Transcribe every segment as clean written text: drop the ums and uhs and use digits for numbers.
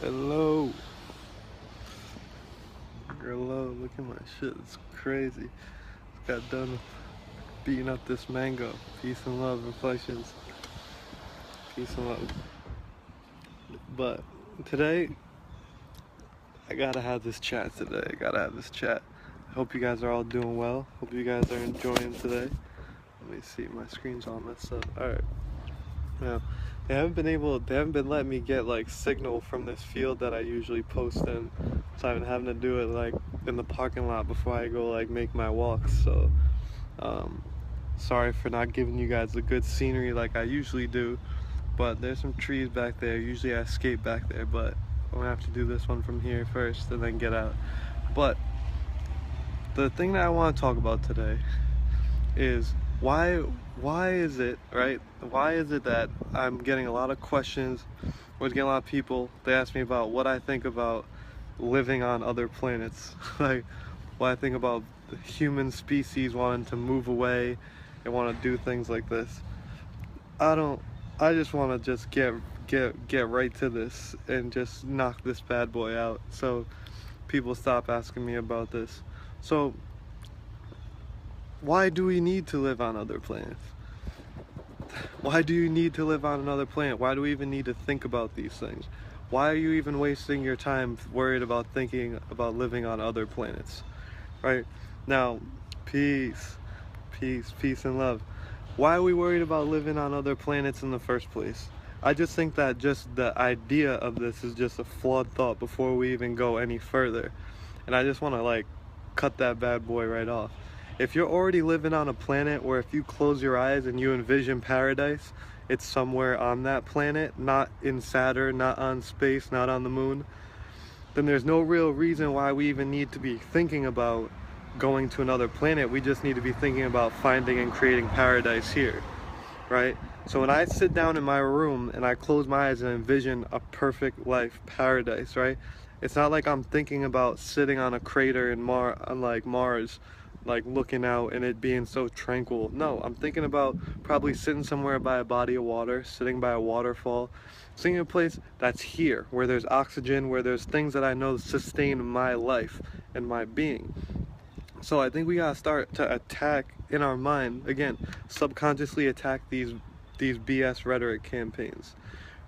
Hello. Hello. Look at my shit. It's crazy. Just got done beating up this mango. Peace and love, reflections. Peace and love. But today, I gotta have this chat today. I gotta have this chat. I hope you guys are all doing well. Hope you guys are enjoying today. Let me see. My screen's all messed up. Alright. Now, they haven't been letting me get like signal from this field that I usually post in. So I've been having to do it like in the parking lot before I go like make my walks. So, sorry for not giving you guys the good scenery like I usually do. But there's some trees back there. Usually I skate back there, but I'm gonna have to do this one from here first and then get out. But the thing that I want to talk about today is why is it, right? Why is it that I'm getting a lot of questions, or getting a lot of people, they ask me about what I think about living on other planets. Like what I think about the human species wanting to move away and want to do things like this. I just want to just get right to this and just knock this bad boy out so people stop asking me about this. So why do we need to live on other planets? Why do you need to live on another planet? Why do we even need to think about these things? Why are you even wasting your time worried about thinking about living on other planets? Right? Now, peace and love. Why are we worried about living on other planets in the first place? I just think that just the idea of this is just a flawed thought before we even go any further. And I just want to like cut that bad boy right off. If you're already living on a planet where if you close your eyes and you envision paradise, it's somewhere on that planet, not in Saturn, not on space, not on the moon, then there's no real reason why we even need to be thinking about going to another planet. We just need to be thinking about finding and creating paradise here, right? So when I sit down in my room and I close my eyes and envision a perfect life, paradise, right? It's not like I'm thinking about sitting on a crater in Mars, like looking out and it being so tranquil. No, I'm thinking about probably sitting somewhere by a body of water, sitting by a waterfall, sitting in a place that's here, where there's oxygen, where there's things that I know sustain my life and my being. So I think we gotta start to attack in our mind, again, subconsciously attack these BS rhetoric campaigns,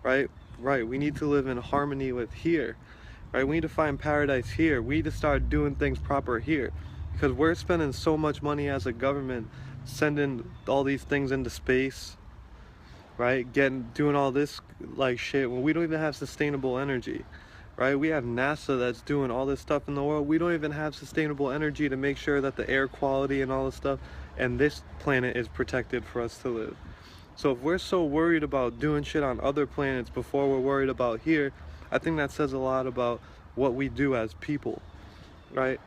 right? Right, we need to live in harmony with here, right? We need to find paradise here. We need to start doing things proper here. Because we're spending so much money as a government sending all these things into space, right? Doing all this like shit when we don't even have sustainable energy, right? We have NASA that's doing all this stuff in the world. We don't even have sustainable energy to make sure that the air quality and all this stuff and this planet is protected for us to live. So if we're so worried about doing shit on other planets before we're worried about here, I think that says a lot about what we do as people, right?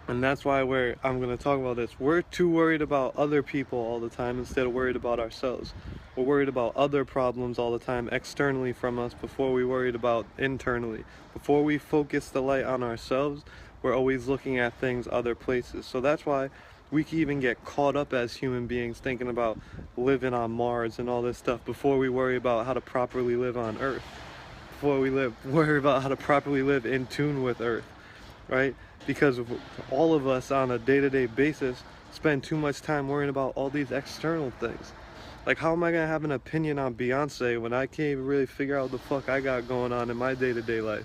And that's why I'm going to talk about this. We're too worried about other people all the time instead of worried about ourselves. We're worried about other problems all the time externally from us before we worried about internally. Before we focus the light on ourselves, we're always looking at things other places. So that's why we can even get caught up as human beings thinking about living on Mars and all this stuff before we worry about how to properly live on Earth. Before we worry about how to properly live in tune with Earth, right? Because all of us on a day-to-day basis spend too much time worrying about all these external things. Like, how am I gonna have an opinion on Beyonce when I can't even really figure out what the fuck I got going on in my day-to-day life?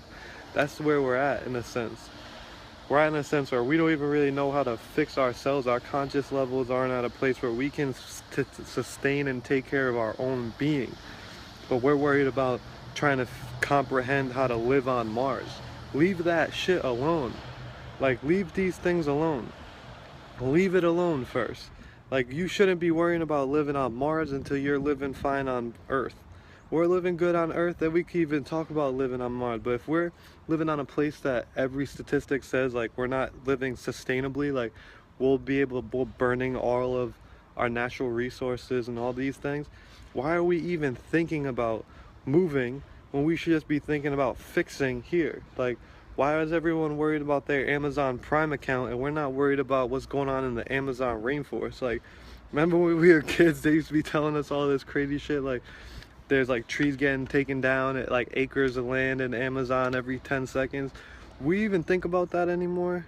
That's where we're at, in a sense. We're at in a sense where we don't even really know how to fix ourselves. Our conscious levels aren't at a place where we can sustain and take care of our own being. But we're worried about trying to comprehend how to live on Mars. Leave that shit alone. Like, leave these things alone. Leave it alone first. Like, you shouldn't be worrying about living on Mars until you're living fine on Earth. We're living good on Earth, then we can even talk about living on Mars. But if we're living on a place that every statistic says, like, we're not living sustainably, like, we're burning all of our natural resources and all these things, why are we even thinking about moving when we should just be thinking about fixing here? Like, why is everyone worried about their Amazon Prime account and we're not worried about what's going on in the Amazon rainforest? Like, remember when we were kids, they used to be telling us all this crazy shit, like, there's like trees getting taken down at like acres of land in Amazon every 10 seconds. We even think about that anymore?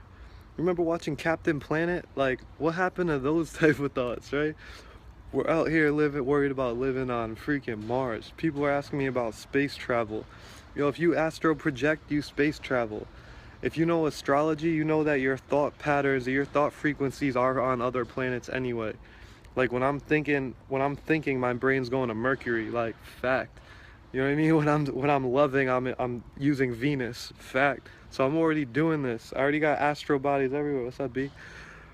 Remember watching Captain Planet? Like, what happened to those type of thoughts, right? We're out here worried about living on freaking Mars. People are asking me about space travel. You know, if you astral project, you space travel. If you know astrology, you know that your thought patterns, your thought frequencies are on other planets anyway. Like when I'm thinking, my brain's going to Mercury. Like, fact. You know what I mean? When I'm loving, I'm using Venus. Fact. So I'm already doing this. I already got astral bodies everywhere. What's up, B?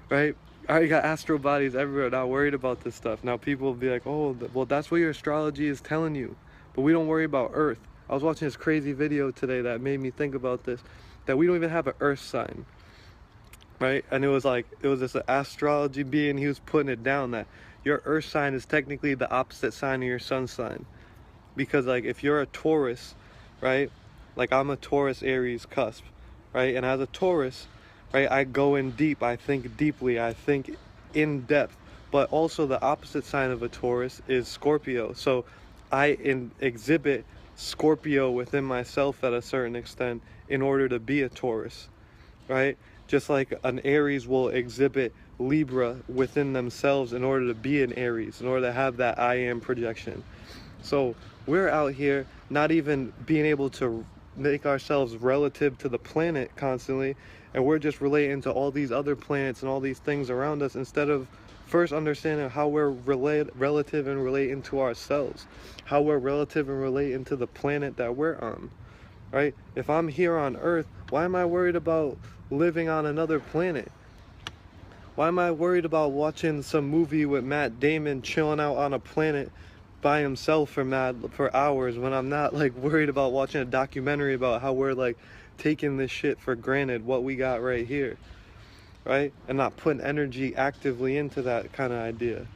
Right? I already got astral bodies everywhere. Not worried about this stuff. Now people will be like, oh, well, that's what your astrology is telling you. But we don't worry about Earth. I was watching this crazy video today that made me think about this. That we don't even have an Earth sign. Right? And it was this astrology being, he was putting it down that your Earth sign is technically the opposite sign of your sun sign. Because like if you're a Taurus, right? Like I'm a Taurus Aries cusp, right? And as a Taurus, right, I go in deep, I think deeply, I think in depth. But also the opposite sign of a Taurus is Scorpio. So I exhibit Scorpio within myself at a certain extent in order to be a Taurus, right? Just like an Aries will exhibit Libra within themselves in order to be an Aries, in order to have that I am projection. So we're out here not even being able to make ourselves relative to the planet constantly, and we're just relating to all these other planets and all these things around us instead of first understanding how we're relative and relating to ourselves, how we're relative and relating to the planet that we're on, right? If I'm here on Earth, why am I worried about living on another planet? Why am I worried about watching some movie with Matt Damon chilling out on a planet by himself for hours when I'm not like worried about watching a documentary about how we're like taking this shit for granted, what we got right here, right? And not putting energy actively into that kind of idea,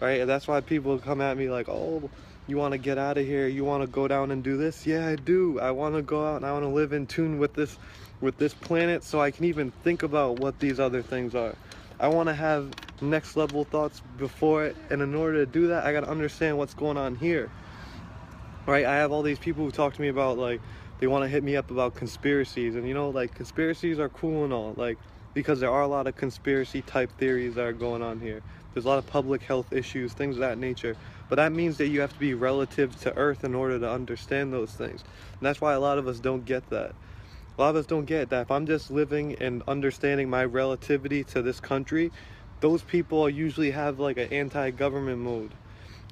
right? And that's why people come at me like, oh, you want to get out of here, you want to go down and do this? Yeah, I do. I want to go out and I want to live in tune with this planet so I can even think about what these other things are. I want to have next level thoughts before it, and in order to do that, I got to understand what's going on here, right? I have all these people who talk to me about, like, they want to hit me up about conspiracies, and you know, like, conspiracies are cool and all, like, because there are a lot of conspiracy type theories that are going on here. There's a lot of public health issues, things of that nature, but that means that you have to be relative to Earth in order to understand those things, and that's why a lot of us don't get that. A lot of us don't get that. If I'm just living and understanding my relativity to this country, those people usually have like an anti-government mode,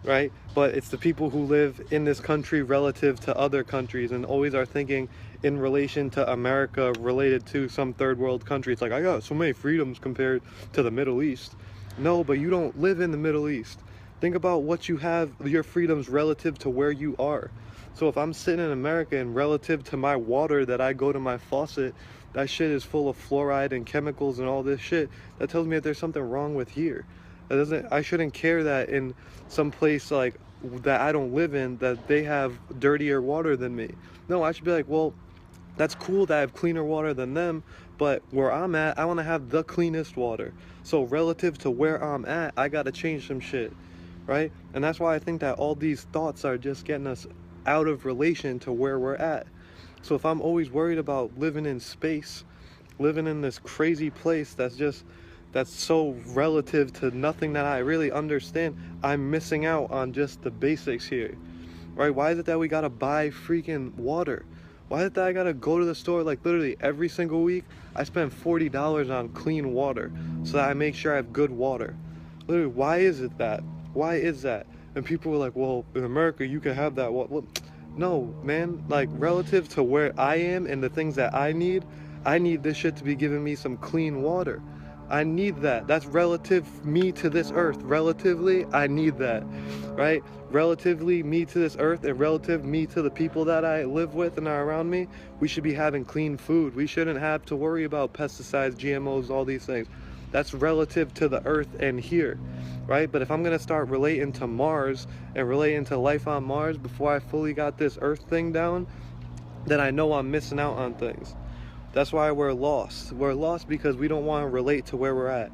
right? But it's the people who live in this country relative to other countries and always are thinking in relation to America related to some third world country. It's like, I got so many freedoms compared to the Middle East. No, but you don't live in the Middle East. Think about what you have, your freedoms relative to where you are. So if I'm sitting in America and relative to my water that I go to my faucet, that shit is full of fluoride and chemicals and all this shit, that tells me that there's something wrong with here. I shouldn't care that in some place like that I don't live in that they have dirtier water than me. No, I should be like, well, that's cool that I have cleaner water than them, but where I'm at, I want to have the cleanest water. So relative to where I'm at, I got to change some shit, right? And that's why I think that all these thoughts are just getting us out of relation to where we're at. So if I'm always worried about living in space, living in this crazy place that's so relative to nothing that I really understand, I'm missing out on just the basics here, right? Why is it that we gotta buy freaking water? Why is it that I gotta go to the store like literally every single week? I spend $40 on clean water so that I make sure I have good water. Literally, why is it that? Why is that? And people were like, well, in America, you can have that. Well, no, man. Like, relative to where I am and the things that I need this shit to be giving me some clean water. I need that. That's relative me to this earth. Relatively, I need that, right? Relatively me to this earth and relative me to the people that I live with and are around me, we should be having clean food. We shouldn't have to worry about pesticides, GMOs, all these things. That's relative to the earth and here, right? But if I'm gonna start relating to Mars and relating to life on Mars before I fully got this earth thing down, then I know I'm missing out on things. That's why we're lost. We're lost because we don't want to relate to where we're at,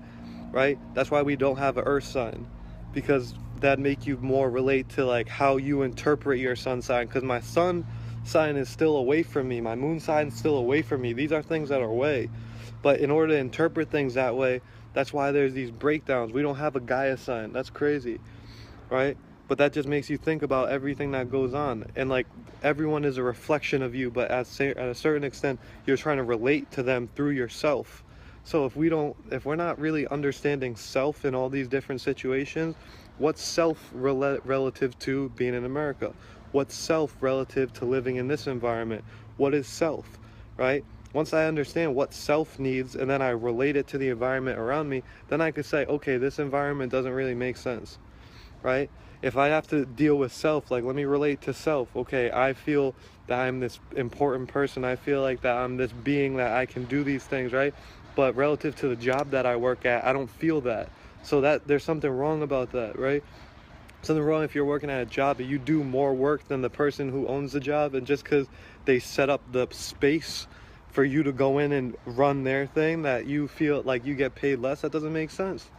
right? That's why we don't have an earth sign, because that make you more relate to like how you interpret your sun sign, because my sun sign is still away from me, my moon sign is still away from me. These are things that are away, but in order to interpret things that way, that's why there's these breakdowns. We don't have a Gaia sign. That's crazy, right? But that just makes you think about everything that goes on, and like everyone is a reflection of you, but at a certain extent you're trying to relate to them through yourself. So if we're not really understanding self in all these different situations, what's self relative to being in America? What's self relative to living in this environment? What is self, right? Once I understand what self needs and then I relate it to the environment around me, then I could say, okay, this environment doesn't really make sense, right? If I have to deal with self, like let me relate to self. Okay, I feel that I'm this important person. I feel like that I'm this being that I can do these things, right? But relative to the job that I work at, I don't feel that. So that there's something wrong about that, right? Something wrong if you're working at a job and you do more work than the person who owns the job, and just because they set up the space for you to go in and run their thing, that you feel like you get paid less. That doesn't make sense.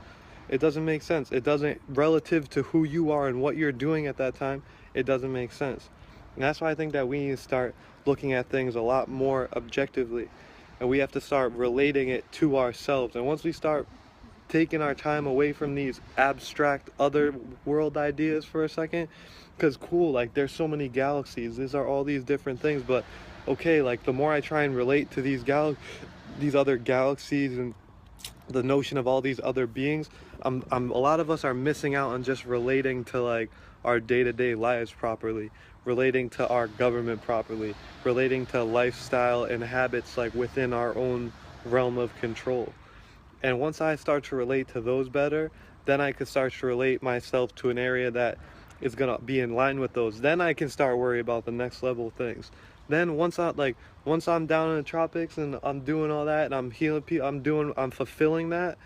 It doesn't make sense. It doesn't, relative to who you are and what you're doing at that time, it doesn't make sense. And that's why I think that we need to start looking at things a lot more objectively, and we have to start relating it to ourselves. And once we start taking our time away from these abstract other world ideas for a second, because cool, like there's so many galaxies, these are all these different things, but okay, like the more I try and relate to these other galaxies and the notion of all these other beings, a lot of us are missing out on just relating to like our day-to-day lives properly, relating to our government properly, relating to lifestyle and habits like within our own realm of control. And once I start to relate to those better, then I could start to relate myself to an area that is gonna be in line with those. Then I can start worrying about the next level things. Then once I'm down in the tropics and I'm doing all that and I'm healing people, I'm fulfilling that,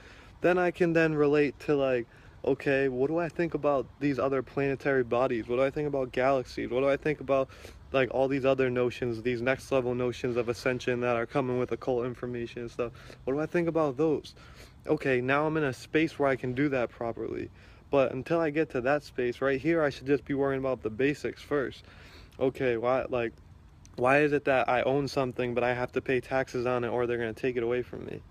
then I can then relate to like, okay, what do I think about these other planetary bodies? What do I think about galaxies? What do I think about like all these other notions, these next level notions of ascension that are coming with occult information and stuff? What do I think about those? Okay, now I'm in a space where I can do that properly. But until I get to that space right here, I should just be worrying about the basics first. Okay, why is it that I own something but I have to pay taxes on it or they're going to take it away from me,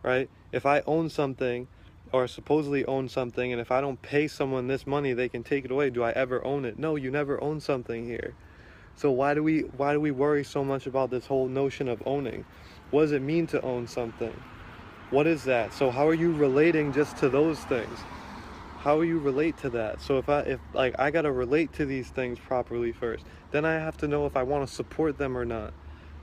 right? If I own something or supposedly own something, and if I don't pay someone this money, they can take it away. Do I ever own it? No, you never own something here. So why do we worry so much about this whole notion of owning? What does it mean to own something? What is that? So how are you relating just to those things? How will you relate to that? So if I gotta relate to these things properly first, then I have to know if I want to support them or not,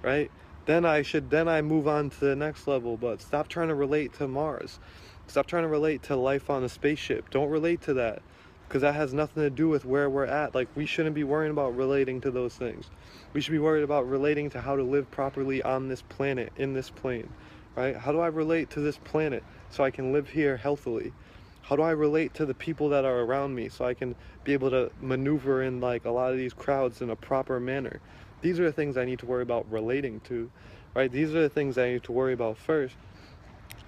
right? Then I move on to the next level. But stop trying to relate to Mars. Stop trying to relate to life on a spaceship. Don't relate to that, because that has nothing to do with where we're at. Like, we shouldn't be worrying about relating to those things. We should be worried about relating to how to live properly on this planet, in this plane, right? How do I relate to this planet so I can live here healthily? How do I relate to the people that are around me so I can be able to maneuver in like a lot of these crowds in a proper manner? These are the things I need to worry about relating to, right? These are the things I need to worry about first.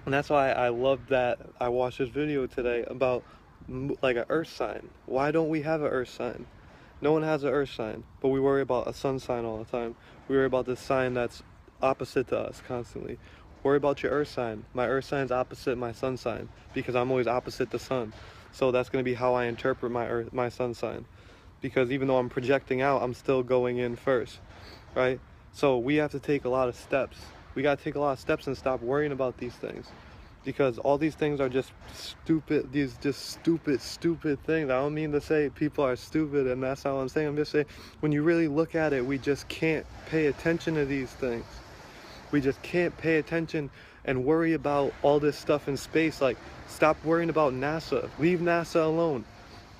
And that's why I love that I watched this video today about like an earth sign. Why don't we have an earth sign? No one has an earth sign, but we worry about a sun sign all the time. We worry about this sign that's opposite to us constantly. Worry about your earth sign. My earth sign is opposite my sun sign because I'm always opposite the sun. So that's going to be how I interpret my sun sign. Because even though I'm projecting out, I'm still going in first, right? So we have to take a lot of steps. We got to take a lot of steps and stop worrying about these things. Because all these things are just stupid, stupid things. I don't mean to say people are stupid and that's not what I'm saying. I'm just saying, when you really look at it, we just can't pay attention to these things. We just can't pay attention and worry about all this stuff in space. Like, stop worrying about NASA. Leave NASA alone.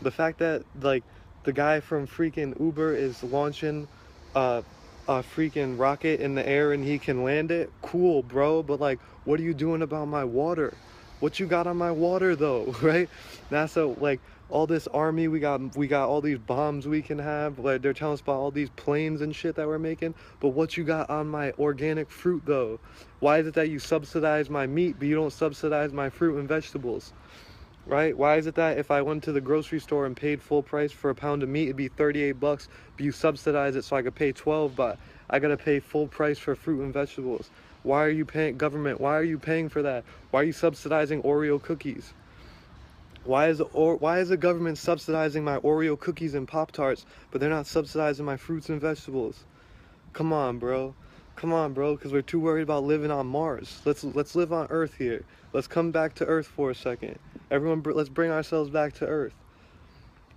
The fact that, like, the guy from freaking Uber is launching a freaking rocket in the air and he can land it, cool, bro. But, like, what are you doing about my water? What you got on my water, though, right? NASA, like, all this army, we got all these bombs we can have. Like, they're telling us about all these planes and shit that we're making, but what you got on my organic fruit, though? Why is it that you subsidize my meat but you don't subsidize my fruit and vegetables? right? Why is it that if I went to the grocery store and paid full price for a pound of meat, it'd be 38 bucks, but you subsidize it so I could pay 12, but I gotta pay full price for fruit and vegetables? Why are you paying, government, why are you paying for that? Why are you subsidizing Oreo cookies? Why is the government subsidizing my Oreo cookies and Pop-Tarts, but they're not subsidizing my fruits and vegetables? Come on, bro. Come on, bro, because we're too worried about living on Mars. Let's live on Earth here. Let's come back to Earth for a second. Everyone, let's bring ourselves back to Earth.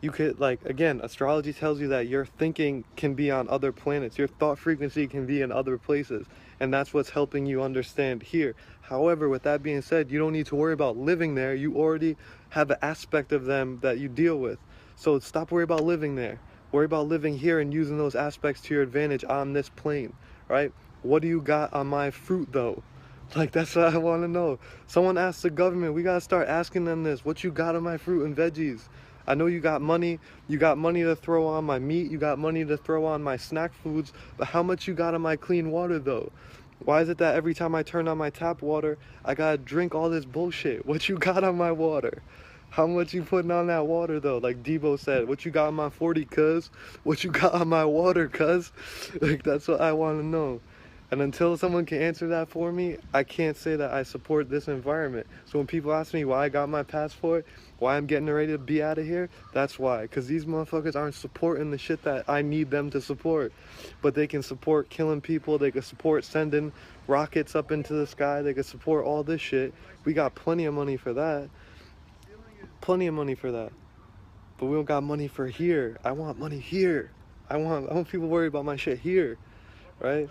You could, like, again, astrology tells you that your thinking can be on other planets. Your thought frequency can be in other places. And that's what's helping you understand here. However, with that being said, you don't need to worry about living there. You already have an aspect of them that you deal with. So stop worrying about living there. Worry about living here and using those aspects to your advantage on this plane, right? What do you got on my fruit, though? Like, that's what I want to know. Someone asked the government, we got to start asking them this. What you got on my fruit and veggies? I know you got money to throw on my meat, you got money to throw on my snack foods, but how much you got on my clean water, though? Why is it that every time I turn on my tap water, I gotta drink all this bullshit? What you got on my water? How much you putting on that water, though? Like Debo said, what you got on my 40, cuz? What you got on my water, cuz? Like, that's what I want to know. And until someone can answer that for me, I can't say that I support this environment. So when people ask me why I got my passport, why I'm getting ready to be out of here, that's why. Because these motherfuckers aren't supporting the shit that I need them to support. But they can support killing people, they can support sending rockets up into the sky, they can support all this shit. We got plenty of money for that. Plenty of money for that. But we don't got money for here. I want money here. I want people worried about my shit here, right?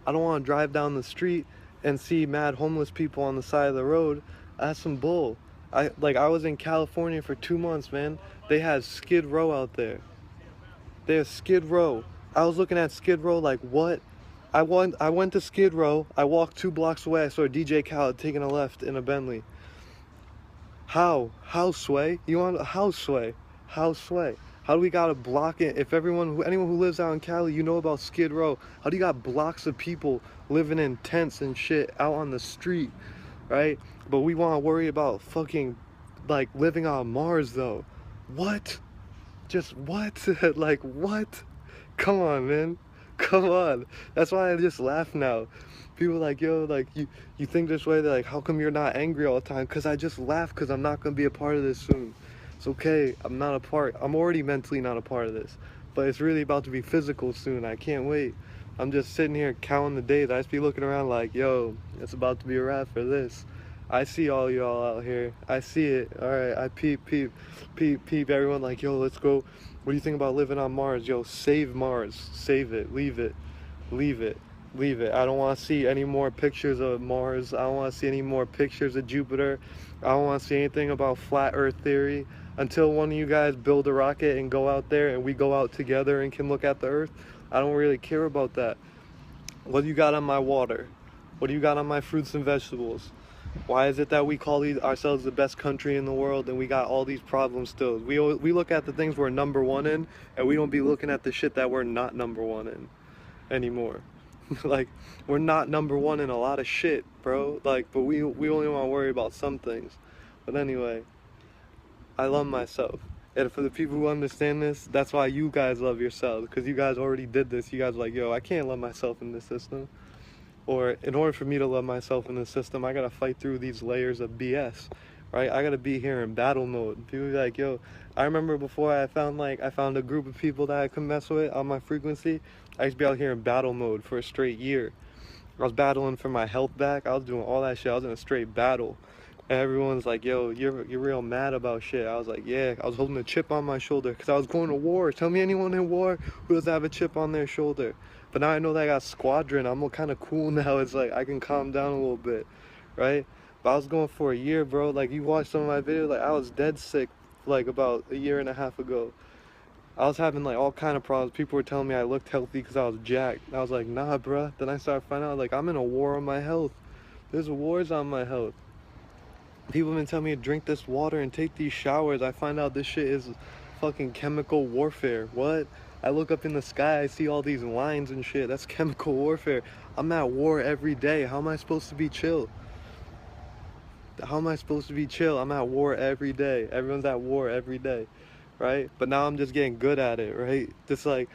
I don't want to drive down the street and see mad homeless people on the side of the road. That's some bull. I was in California for 2 months, man. They had Skid Row out there. They have Skid Row. I was looking at Skid Row like, what? I went to Skid Row. I walked 2 blocks away. I saw DJ Khaled taking a left in a Bentley. How? How, Sway? You want how, Sway? How, Sway? How do we gotta block it? If anyone who lives out in Cali, you know about Skid Row. How do you got blocks of people living in tents and shit out on the street, right? But we want to worry about fucking, like, living on Mars, though. What? Just what? Like, what? Come on, man. Come on. That's why I just laugh now. People are like, yo, like, you think this way? They're like, how come you're not angry all the time? Because I just laugh because I'm not going to be a part of this soon. It's okay, I'm not a part. I'm already mentally not a part of this. But it's really about to be physical soon. I can't wait. I'm just sitting here counting the days. I just be looking around like, yo, it's about to be a wrap for this. I see all y'all out here. I see it. Alright, I peep. Everyone like, yo, let's go. What do you think about living on Mars? Yo, save Mars. Save it. Leave it. Leave it. Leave it. I don't want to see any more pictures of Mars. I don't want to see any more pictures of Jupiter. I don't want to see anything about flat Earth theory. Until one of you guys build a rocket and go out there and we go out together and can look at the Earth, I don't really care about that. What do you got on my water? What do you got on my fruits and vegetables? Why is it that we call ourselves the best country in the world and we got all these problems still? We look at the things we're number one in, and we don't be looking at the shit that we're not number one in anymore. Like, we're not number one in a lot of shit, bro. Like, but we only want to worry about some things. But anyway, I love myself. And for the people who understand this, that's why you guys love yourselves. Because you guys already did this. You guys are like, yo, I can't love myself in this system. Or in order for me to love myself in this system, I gotta fight through these layers of BS, right? I gotta be here in battle mode. People be like, yo, I remember before I found a group of people that I could mess with on my frequency. I used to be out here in battle mode for a straight year. I was battling for my health back. I was doing all that shit. I was in a straight battle. And everyone's like, yo, you're real mad about shit. I was like, yeah. I was holding a chip on my shoulder because I was going to war. Tell me anyone in war who doesn't have a chip on their shoulder. But now I know that I got squadron. I'm kind of cool now. It's like I can calm down a little bit, right? But I was going for a year, bro. Like, you watch some of my videos, like, I was dead sick like about a year and a half ago. I was having like all kind of problems. People were telling me I looked healthy because I was jacked. I was like, nah, bruh. Then I started finding out, like, I'm in a war on my health. There's wars on my health. People have been telling me to drink this water and take these showers. I find out this shit is fucking chemical warfare. What? I look up in the sky, I see all these lines and shit. That's chemical warfare. I'm at war every day. How am I supposed to be chill? how am I supposed to be chill? I'm at war every day. Everyone's at war every day, right? But now I'm just getting good at it, right? Just like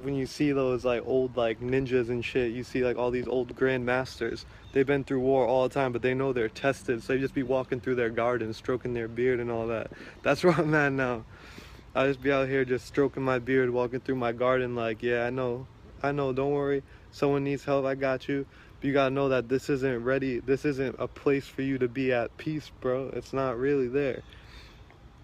when you see those like old like ninjas and shit, you see like all these old grandmasters. They've been through war all the time, but they know they're tested, so they just be walking through their garden, stroking their beard and all that. That's where I'm at now. I just be out here just stroking my beard, walking through my garden like, yeah, I know, don't worry. Someone needs help, I got you. But you gotta know that this isn't ready. This isn't a place for you to be at peace, bro. It's not really there.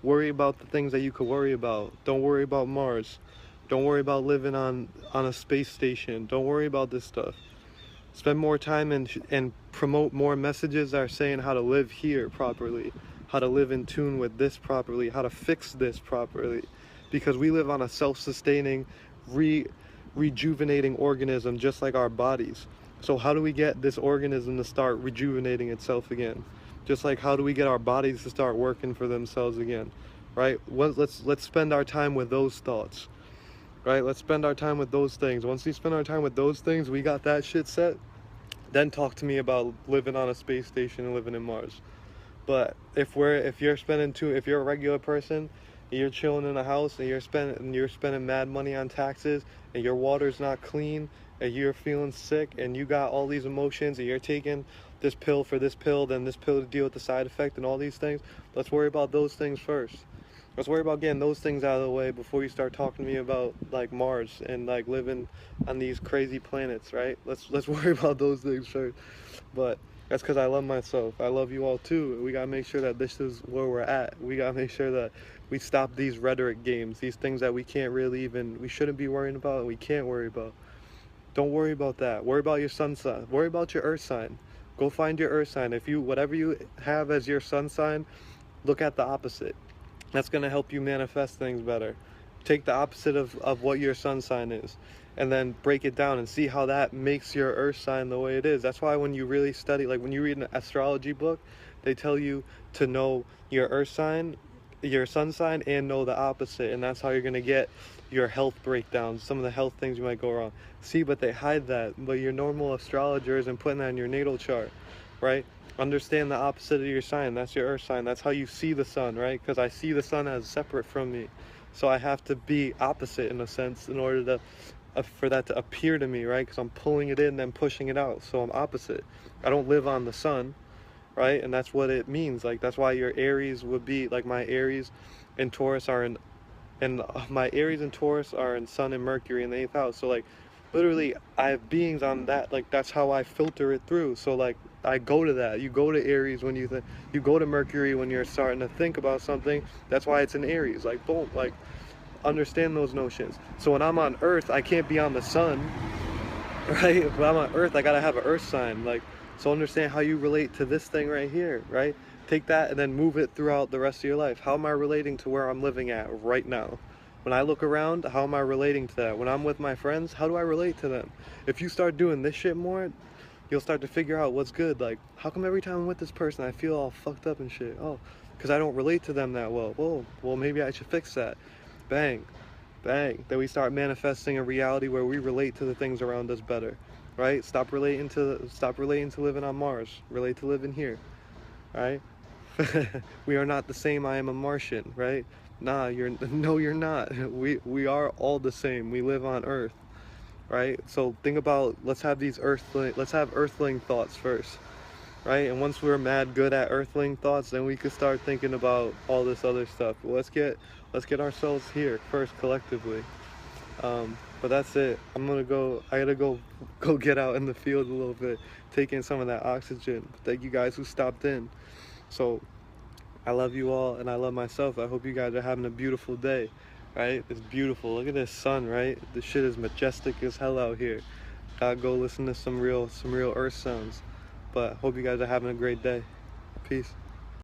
Worry about the things that you could worry about. Don't worry about Mars. Don't worry about living on a space station. Don't worry about this stuff. Spend more time and promote more messages that are saying how to live here properly, how to live in tune with this properly, how to fix this properly. Because we live on a self-sustaining, rejuvenating organism just like our bodies. So how do we get this organism to start rejuvenating itself again? Just like how do we get our bodies to start working for themselves again, right? Let's spend our time with those thoughts, right? Let's spend our time with those things. Once we spend our time with those things, we got that shit set, then talk to me about living on a space station and living in Mars. But if you're a regular person, you're chilling in a house and you're spending mad money on taxes, and your water's not clean, and you're feeling sick, and you got all these emotions, and you're taking this pill for this pill, then this pill to deal with the side effect and all these things, let's worry about those things first. Let's worry about getting those things out of the way before you start talking to me about like Mars and like living on these crazy planets, right? Let's worry about those things first. But that's because I love myself. I love you all too. We gotta make sure that this is where we're at. We gotta make sure that we stop these rhetoric games, these things that we shouldn't be worrying about and we can't worry about. Don't worry about that. Worry about your sun sign. Worry about your earth sign. Go find your earth sign. Whatever you have as your sun sign, look at the opposite. That's gonna help you manifest things better. Take the opposite of what your sun sign is, and then break it down and see how that makes your earth sign the way it is. That's why when you really study, like when you read an astrology book, they tell you to know your earth sign, your sun sign, and know the opposite, and that's how you're gonna get your health breakdowns, some of the health things you might go wrong. See, but they hide that. But your normal astrologer isn't putting that in your natal chart, right? Understand the opposite of your sign. That's your earth sign. That's how you see the sun, right? Because I see the sun as separate from me, so I have to be opposite in a sense in order to for that to appear to me, right? Because I'm pulling it in and then pushing it out, so I'm opposite. I don't live on the sun, right? And that's what it means. Like that's why your Aries would be like my Aries and Taurus are in, and my Aries and Taurus are in Sun and Mercury in the 8th house. So like literally I have beings on that, like that's how I filter it through. So like I go to that. You go to Aries when you go to Mercury when you're starting to think about something. That's why it's in Aries. Like boom, like understand those notions. So when I'm on Earth, I can't be on the sun, right? If I'm on Earth, I gotta have an Earth sign. Like, so understand how you relate to this thing right here, right? Take that and then move it throughout the rest of your life. How am I relating to where I'm living at right now? When I look around, how am I relating to that? When I'm with my friends, how do I relate to them? If you start doing this shit more, you'll start to figure out what's good. Like, how come every time I'm with this person I feel all fucked up and shit? Oh, because I don't relate to them that well. Whoa, well maybe I should fix that. Bang, bang. Then we start manifesting a reality where we relate to the things around us better, right? Stop relating to living on Mars. Relate to living here, right? We are not the same. I am a Martian, right? Nah, no, you're not. We are all the same. We live on Earth, right? So think about, let's have earthling thoughts first, right? And once we're mad good at earthling thoughts, then we could start thinking about all this other stuff. Let's get ourselves here first collectively. But that's it. I gotta go get out in the field a little bit, take in some of that oxygen. Thank you guys who stopped in. So I love you all and I love myself. I hope you guys are having a beautiful day, right? It's beautiful. Look at this sun, right? This shit is majestic as hell out here. Gotta go listen to some real earth sounds. But hope you guys are having a great day. Peace.